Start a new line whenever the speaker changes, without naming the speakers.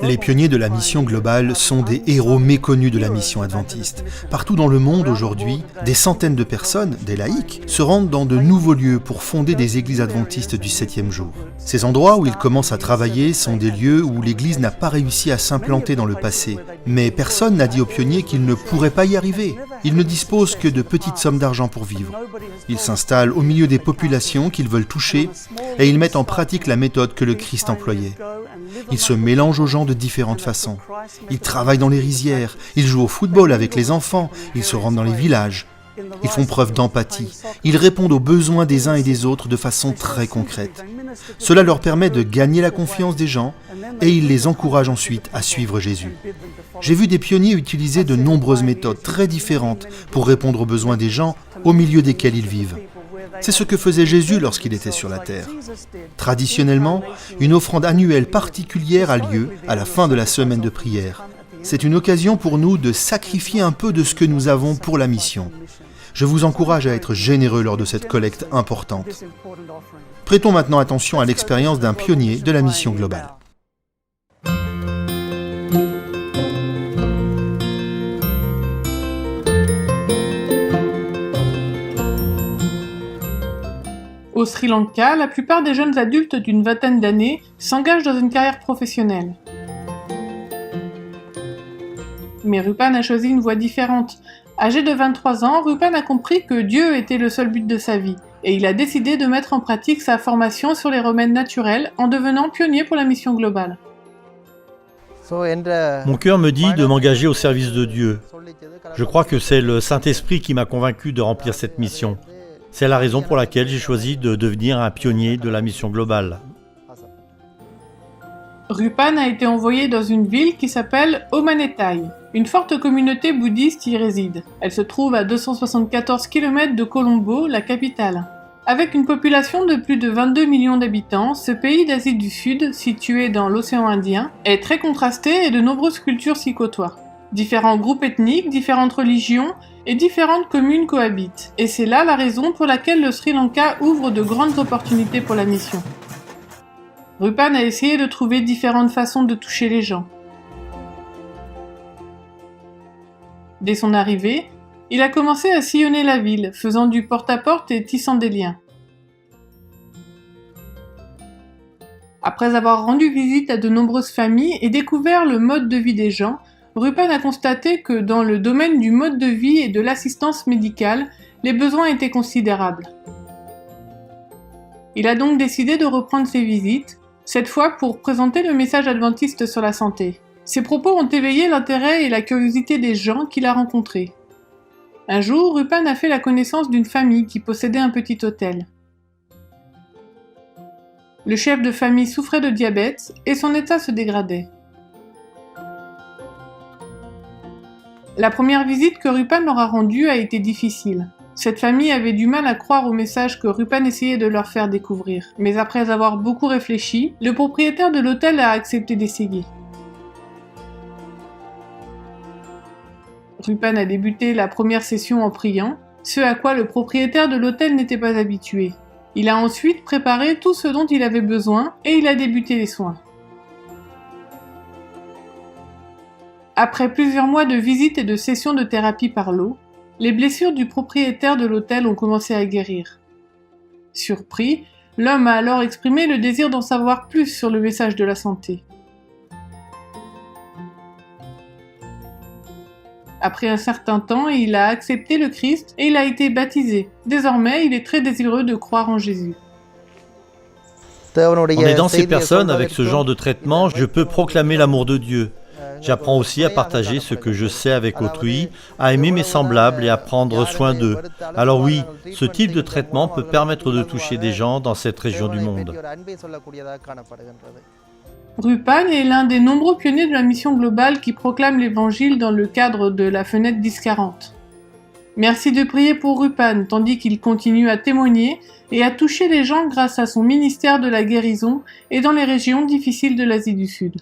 Les pionniers de la mission globale sont des héros méconnus de la mission adventiste. Partout dans le monde aujourd'hui, des centaines de personnes, des laïcs, se rendent dans de nouveaux lieux pour fonder des églises adventistes du 7e jour. Ces endroits où ils commencent à travailler sont des lieux où l'Église n'a pas réussi à s'implanter dans le passé. Mais personne n'a dit aux pionniers qu'ils ne pourraient pas y arriver. Ils ne disposent que de petites sommes d'argent pour vivre. Ils s'installent au milieu des populations qu'ils veulent toucher et ils mettent en pratique la méthode que le Christ employait. Ils se mélangent aux gens de différentes façons. Ils travaillent dans les rizières, ils jouent au football avec les enfants, ils se rendent dans les villages. Ils font preuve d'empathie, ils répondent aux besoins des uns et des autres de façon très concrète. Cela leur permet de gagner la confiance des gens et ils les encouragent ensuite à suivre Jésus. J'ai vu des pionniers utiliser de nombreuses méthodes très différentes pour répondre aux besoins des gens au milieu desquels ils vivent. C'est ce que faisait Jésus lorsqu'il était sur la terre. Traditionnellement, une offrande annuelle particulière a lieu à la fin de la semaine de prière. C'est une occasion pour nous de sacrifier un peu de ce que nous avons pour la mission. Je vous encourage à être généreux lors de cette collecte importante. Prêtons maintenant attention à l'expérience d'un pionnier de la mission globale.
Au Sri Lanka, la plupart des jeunes adultes d'une vingtaine d'années s'engagent dans une carrière professionnelle. Mais Rupan a choisi une voie différente. Âgé de 23 ans, Rupan a compris que Dieu était le seul but de sa vie, et il a décidé de mettre en pratique sa formation sur les remèdes naturels en devenant pionnier pour la mission globale.
Mon cœur me dit de m'engager au service de Dieu. Je crois que c'est le Saint-Esprit qui m'a convaincu de remplir cette mission. C'est la raison pour laquelle j'ai choisi de devenir un pionnier de la mission globale.
Rupan a été envoyé dans une ville qui s'appelle Omanetai. Une forte communauté bouddhiste y réside. Elle se trouve à 274 km de Colombo, la capitale. Avec une population de plus de 22 millions d'habitants, ce pays d'Asie du Sud, situé dans l'océan Indien, est très contrasté et de nombreuses cultures s'y côtoient. Différents groupes ethniques, différentes religions et différentes communes cohabitent. Et c'est là la raison pour laquelle le Sri Lanka ouvre de grandes opportunités pour la mission. Rupan a essayé de trouver différentes façons de toucher les gens. Dès son arrivée, il a commencé à sillonner la ville, faisant du porte-à-porte et tissant des liens. Après avoir rendu visite à de nombreuses familles et découvert le mode de vie des gens, Rupan a constaté que dans le domaine du mode de vie et de l'assistance médicale, les besoins étaient considérables. Il a donc décidé de reprendre ses visites, cette fois pour présenter le message adventiste sur la santé. Ses propos ont éveillé l'intérêt et la curiosité des gens qu'il a rencontrés. Un jour, Rupan a fait la connaissance d'une famille qui possédait un petit hôtel. Le chef de famille souffrait de diabète et son état se dégradait. La première visite que Rupan leur a rendue a été difficile. Cette famille avait du mal à croire au message que Rupan essayait de leur faire découvrir. Mais après avoir beaucoup réfléchi, le propriétaire de l'hôtel a accepté d'essayer. Rupan a débuté la première session en priant, ce à quoi le propriétaire de l'hôtel n'était pas habitué. Il a ensuite préparé tout ce dont il avait besoin et il a débuté les soins. Après plusieurs mois de visites et de sessions de thérapie par l'eau, les blessures du propriétaire de l'hôtel ont commencé à guérir. Surpris, l'homme a alors exprimé le désir d'en savoir plus sur le message de la santé. Après un certain temps, il a accepté le Christ et il a été baptisé. Désormais, il est très désireux de croire en Jésus.
En aidant ces personnes avec ce genre de traitement, je peux proclamer l'amour de Dieu. J'apprends aussi à partager ce que je sais avec autrui, à aimer mes semblables et à prendre soin d'eux. Alors oui, ce type de traitement peut permettre de toucher des gens dans cette région du monde.
Rupan est l'un des nombreux pionniers de la mission globale qui proclame l'évangile dans le cadre de la fenêtre 1040. Merci de prier pour Rupan, tandis qu'il continue à témoigner et à toucher les gens grâce à son ministère de la guérison et dans les régions difficiles de l'Asie du Sud.